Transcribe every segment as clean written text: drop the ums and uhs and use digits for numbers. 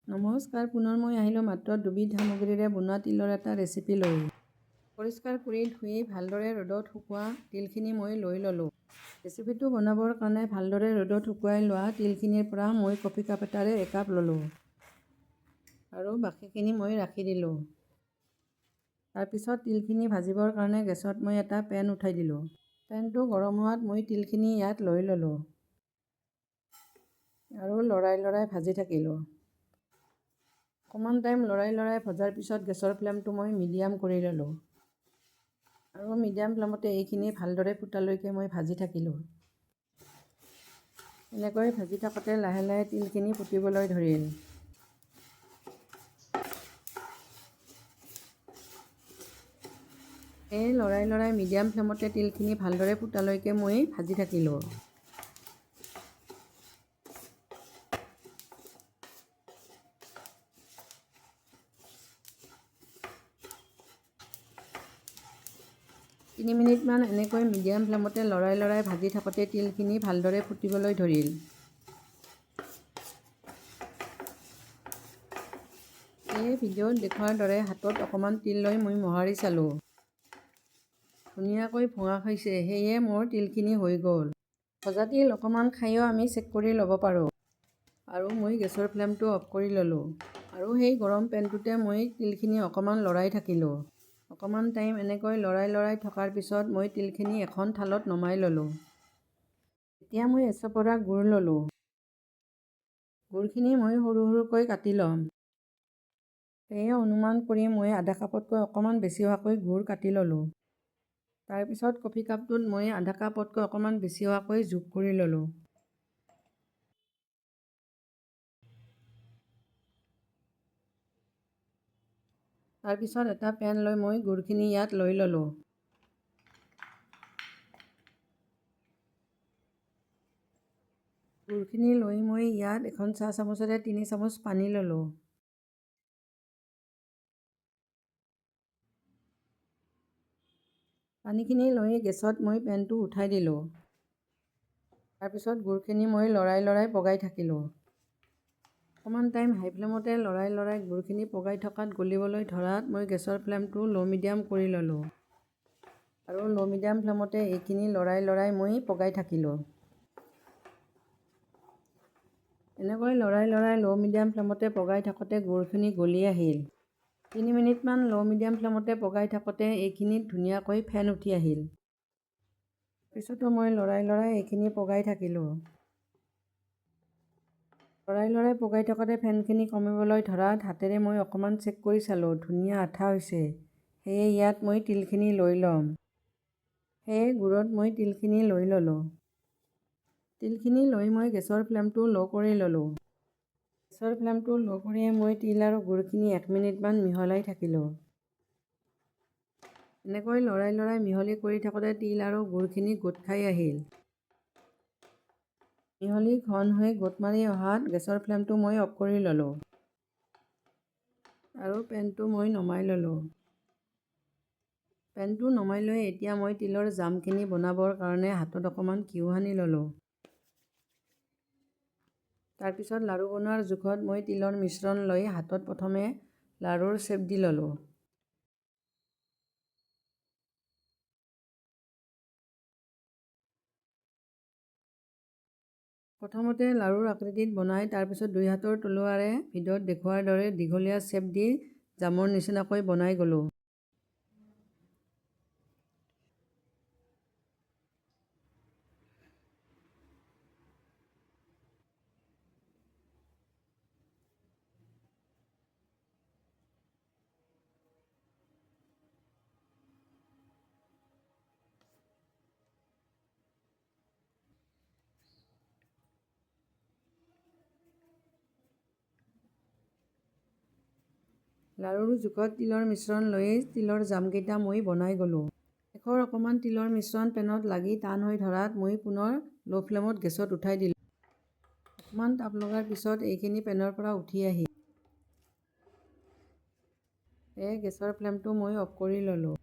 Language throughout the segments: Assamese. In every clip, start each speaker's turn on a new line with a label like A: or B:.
A: নমস্কাৰ, পুনৰ মই আহিলোঁ মাত্ৰ দুবিধ সামগ্ৰীৰে বনোৱা তিলৰ এটা ৰেচিপি লৈ। পৰিষ্কাৰ কৰি ধুই ভালদৰে ৰ'দত শুকোৱা তিলখিনি মই লৈ ল'লোঁ। ৰেচিপিটো বনাবৰ কাৰণে ভালদৰে ৰ'দত শুকুৱাই লোৱা তিলখিনিৰ পৰা মই কফি কাপ এটাৰে একাপ ল'লোঁ আৰু বাকীখিনি মই ৰাখি দিলোঁ। তাৰপিছত তিলখিনি ভাজিবৰ কাৰণে গেছত মই এটা পেন উঠাই দিলোঁ। পেনটো গৰম হোৱাত মই তিলখিনি ইয়াত লৈ ল'লোঁ আৰু লৰাই ভাজি থাকিলোঁ। অকণমান টাইম লৰাই ভজাৰ পিছত গেছৰ ফ্লেমটো মই মিডিয়াম কৰি ল'লোঁ আৰু মিডিয়াম ফ্লেমতে এইখিনি ভালদৰে ফুটালৈকে মই ভাজি থাকিলোঁ। এনেকৈ ভাজি থাকোঁতে লাহে লাহে তিলখিনি ফুটিবলৈ ধৰিল। এই লৰাই মিডিয়াম ফ্লেমতে তিলখিনি ভালদৰে ফুটালৈকে মই ভাজি থাকিলোঁ। তিনি মিনিটমান এনেকৈ মিডিয়াম ফ্লেমতে লৰাই ভাজি থাকোঁতে তিলখিনি ভালদৰে ফুটিবলৈ ধৰিল। এই ভিডিঅ'ত দেখুওৱাৰ দৰে হাতত অকণমান তিল লৈ মই মোহাৰি চালোঁ। ধুনীয়াকৈ ভঙা খাইছে, সেয়ে মোৰ তিলখিনি হৈ গ'ল। ভজা তিল অকণমান খায়ো আমি চেক কৰি ল'ব পাৰোঁ। আৰু মই গেছৰ ফ্লেমটো অফ কৰি ল'লোঁ আৰু সেই গৰম পেনটোতে মই তিলখিনি অকণমান লৰাই থাকিলোঁ। অকণমান টাইম এনেকৈ লৰাই থকাৰ পিছত মই তিলখিনি এখন থালত নমাই ল'লোঁ। এতিয়া মই এচপৰা গুড় ল'লোঁ। গুড়খিনি মই সৰু সৰুকৈ কাটি ল'ম। সেয়ে অনুমান কৰি মই আধা কাপতকৈ অকণমান বেছি হোৱাকৈ গুড় কাটি ল'লোঁ। তাৰপিছত কফি কাপটোত মই আধা কাপতকৈ অকণমান বেছি হোৱাকৈ যোগ কৰি ল'লোঁ। তাৰপিছত এটা পেন লৈ মই গুড়খিনি ইয়াত লৈ ল'লোঁ। গুড়খিনি লৈ মই ইয়াত এখন চাহ চামুচেৰে 3 চামুচ পানী ল'লোঁ। পানীখিনি লৈ গেছত মই পেনটো উঠাই দিলোঁ। তাৰপিছত গুড়খিনি মই লৰাই পগাই থাকিলোঁ। অকণমান টাইম হাই ফ্লেমতে লৰাই গুড়খিনি পগাই থকাত গলিবলৈ ধৰাত মই গেছৰ ফ্লেমটো ল' মিডিয়াম কৰি ল'লোঁ আৰু ল' মিডিয়াম ফ্লেমতে এইখিনি লৰাই মই পগাই থাকিলোঁ। এনেকৈ লৰাই ল' মিডিয়াম ফ্লেমতে পগাই থাকোঁতে গুড়খিনি গলি আহিল। 3 মিনিটমান ল' মিডিয়াম ফ্লেমতে পগাই থাকোঁতে এইখিনিত ধুনীয়াকৈ ফেন উঠি আহিল। পিছতো মই লৰাই এইখিনি পগাই থাকিলোঁ। লৰাই পগাই থাকোঁতে ফেনখিনি কমিবলৈ ধৰাত হাতেৰে মই অকণমান চেক কৰি চালোঁ। ধুনীয়া আঠা হৈছে, সেয়ে ইয়াত মই তিলখিনি লৈ ল'ম। সেয়ে গুড়ত মই তিলখিনি লৈ ল'লোঁ। তিলখিনি লৈ মই গেছৰ ফ্লেমটো ল' কৰি ল'লোঁ। গেছৰ ফ্লেমটো ল' কৰিয়ে মই তিল আৰু গুড়খিনি 1 মিনিটমান মিহলাই থাকিলোঁ। এনেকৈ লৰাই মিহলি কৰি থাকোঁতে তিল আৰু গুড়খিনি গোট খাই আহিল। মিহলি ঘন হৈ গোট মাৰি অহাত গেছৰ ফ্লেমটো মই অফ কৰি ল'লোঁ আৰু পেনটো মই নমাই ল'লোঁ। পেনটো নমাই লৈ এতিয়া মই তিলৰ জামখিনি বনাবৰ কাৰণে হাতত অকণমান ঘিউ সানি ল'লোঁ। তাৰপিছত লাড়ু বনোৱাৰ জোখত মই তিলৰ মিশ্ৰণ লৈ হাতত প্ৰথমে লাড়ুৰ শ্বেপ দি ল'লোঁ। প্ৰথমতে লাড়ুৰ আকৃতিত বনাই তাৰপিছত 2 হাতৰ তলুৱাৰে ভিডিঅ'ত দেখুওৱাৰ দৰে দীঘলীয়া শ্বেপ দি জামৰ নিচিনাকৈ বনাই গ'লোঁ। লাড়ুৰ জোখত তিলৰ মিশ্ৰণ লৈ তিলৰ জামকেইটা মই বনাই গ'লোঁ। শেষৰ অকণমান তিলৰ মিশ্ৰণ পেনত লাগি টান হৈ ধৰাত মই পুনৰ ল' ফ্লেমত গেছত উঠাই দিলোঁ। অকণমান তাপ লগাৰ পিছত এইখিনি পেনৰ পৰা উঠি আহিল। সেয়ে গেছৰ ফ্লেমটো মই অফ কৰি ল'লোঁ।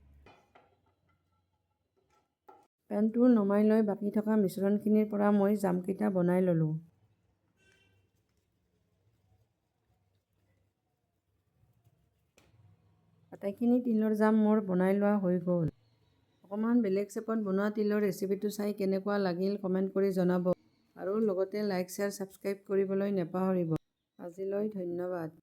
A: পেনটো নমাই লৈ বাকী থকা মিশ্ৰণখিনিৰ পৰা মই জামকেইটা বনাই ল'লোঁ। আটাইখিনি তিলৰ জাম মোৰ বনাই লোৱা হৈ গ'ল। অকণমান বেলেগ চেপত বনোৱা তিলৰ ৰেচিপিটো চাই কেনেকুৱা লাগিল কমেণ্ট কৰি জনাব আৰু লগতে লাইক শ্বেয়াৰ ছাবস্ক্ৰাইব কৰিবলৈ নেপাহৰিব। আজিলৈ ধন্যবাদ।